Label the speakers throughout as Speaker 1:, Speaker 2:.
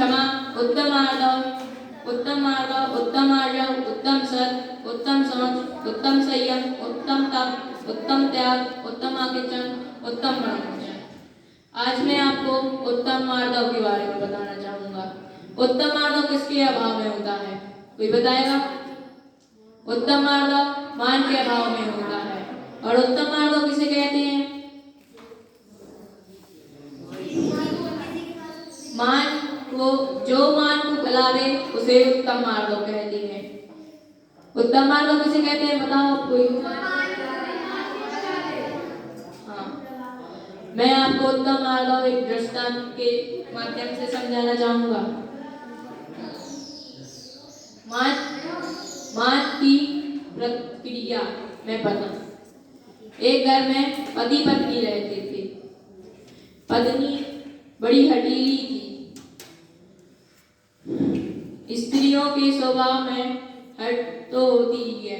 Speaker 1: क्षमा, उत्तम आदर, उत्तम आदर, उत्तम आर्जव, उत्तम सत, उत्तम समझ, उत्तम संयम, उत्तम तप, उत्तम त्याग, उत्तम आकिंचन, उत्तम ब्रह्मचर्य। आज मैं आपको उत्तम मार्दव के बारे में बताना चाहूंगा। उत्तम मार्दव किसके अभाव में होता है, कोई बताएगा? उत्तम मार्दव मान के अभाव में होता है। और उत्तम मार्दव किसे कहते हैं? मान को, जो मान को गलावे उसे उत्तम मार्दव कहते हैं। उत्तम मार्दव किसे कहते हैं, बताओ कोई? हाँ, मैं आपको उत्तम मार्दव एक दृष्टांत के माध्यम से समझाना चाहूंगा। मान की प्रक्रिया में पता। एक घर में पति पत्नी रहते थे। पत्नी बड़ी हठीली थी। स्त्रियों के स्वभाव में हट तो होती ही है।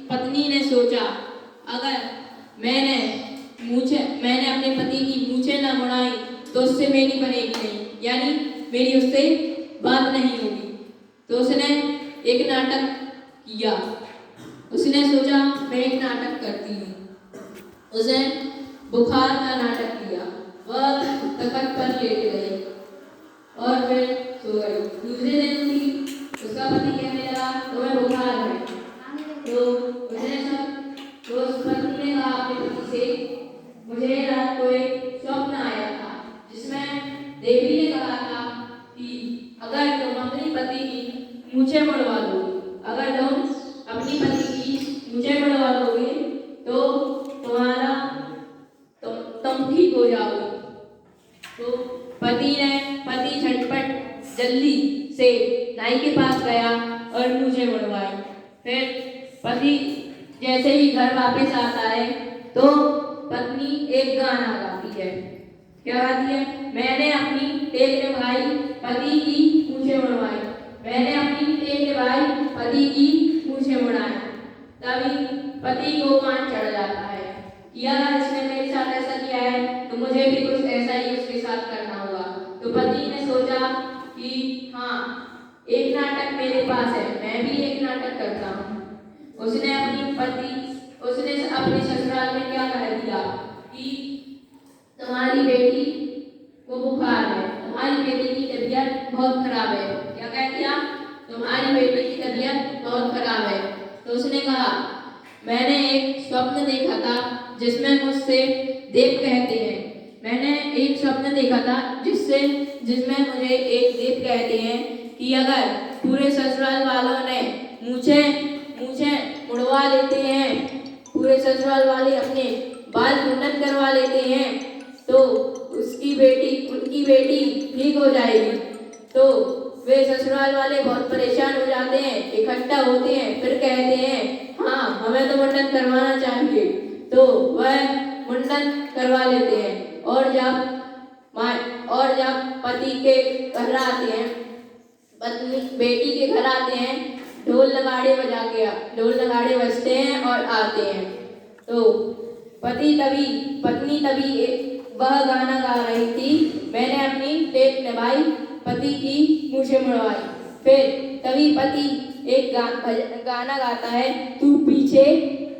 Speaker 1: पत्नी ने सोचा, अगर मैंने अपने पति की मूछें न मुड़ाई तो उससे मेरी बनेगी नहीं, यानी मेरी उससे बात नहीं होगी। तो उसने एक नाटक किया। उसने सोचा मैं एक नाटक करती हूँ। उसने बुखार का नाटक किया। वह तख्त पर लेट गई और फिर सो गई। दूसरे दिन उसका पति कहने लगा तुम्हें बुखार है। तो उस पत्नी ने कहा अपने पति से, मुझे रात को एक स्वप्न आया था जिसमें देवी ने कहा था कि अगर तुम अपनी पति की मूछें मुड़वा दो, अगर तुम अपनी पति की मूछें मुड़वा दोगे तो तुम ठीक हो जाओगे। तो पति झटपट जल्दी से नाई के पास गया और मूछें मुड़वाई। फिर पति जैसे ही घर वापस आता है तो पत्नी एक गाना गाती है। क्या गाती है? मैंने अपनी टेक निभाई, पति की मूछें मुड़वाई। मैंने अपनी टेक निभाई, पति की मूछें मुड़ाई। तभी पति को मान चढ़ जाता है कि अगर इसने मेरे साथ ऐसा किया है तो मुझे भी कुछ ऐसा ही उसके साथ करना होगा। तो पति ने सोचा कि हाँ, एक नाटक मेरे पास है, मैं भी एक नाटक करता हूँ। उसने अपने ससुराल में क्या कह दिया कि तुम्हारी बेटी को बुखार है, तुम्हारी बेटी की तबीयत बहुत खराब है। क्या कह दिया? तुम्हारी बेटी की तबीयत बहुत खराब है। तो उसने कहा मैंने एक स्वप्न देखा था जिसमें मुझसे देव कहते हैं, मैंने एक स्वप्न देखा था जिसमें मुझे एक देव कहते हैं कि अगर पूरे ससुराल वालों ने मूछें मुड़वा लेते हैं, पूरे ससुराल वाले अपने बाल मुंडन करवा लेते हैं तो उनकी बेटी ठीक हो जाएगी। तो वे ससुराल वाले बहुत परेशान हो जाते हैं, इकट्ठा होते हैं, फिर कहते हैं हाँ हमें तो मुंडन करवाना चाहिए। तो वह मुंडन करवा लेते हैं और जब पति के घर आते हैं, बेटी के घर आते हैं, ढोल नगाड़े बजते हैं और आते हैं। तो पत्नी तभी वह गाना गा रही थी, मैंने अपनी टेक निभाई, पति की मूछें मुड़वाई। फिर तभी पति एक गाना गाता है, तू पीछे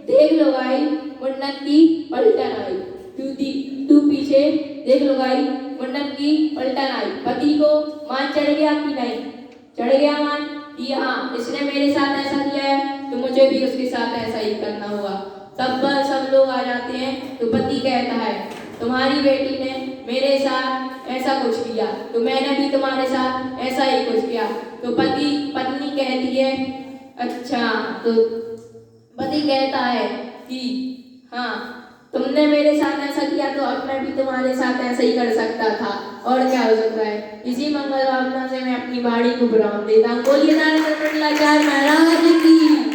Speaker 1: देख लो गाई मुंडन की पलटन आई। तू पीछे देख लो गाई मुंडन की पलटन आई। पति को मान चढ़ गया कि नहीं? चढ़ गया मान कि हाँ, इसने मेरे साथ ऐसा किया है तो मुझे भी उसके साथ ऐसा ही करना होगा। तब वह सब लोग आ जाते हैं। तो पति कहता है तुम्हारी बेटी ने मेरे साथ ऐसा कुछ किया तो मैंने भी तुम्हारे साथ ऐसा ही कुछ किया। तो पत्नी कहती है अच्छा। तो पति कहता है कि हाँ, तुमने मेरे साथ ऐसा किया तो अब मैं भी तुम्हारे साथ ऐसा ही कर सकता था, और क्या हो सकता है। इसी मंगल भावना से मैं अपनी वाणी को विराम देता हूँ। बोलिए नारायण महाराज की।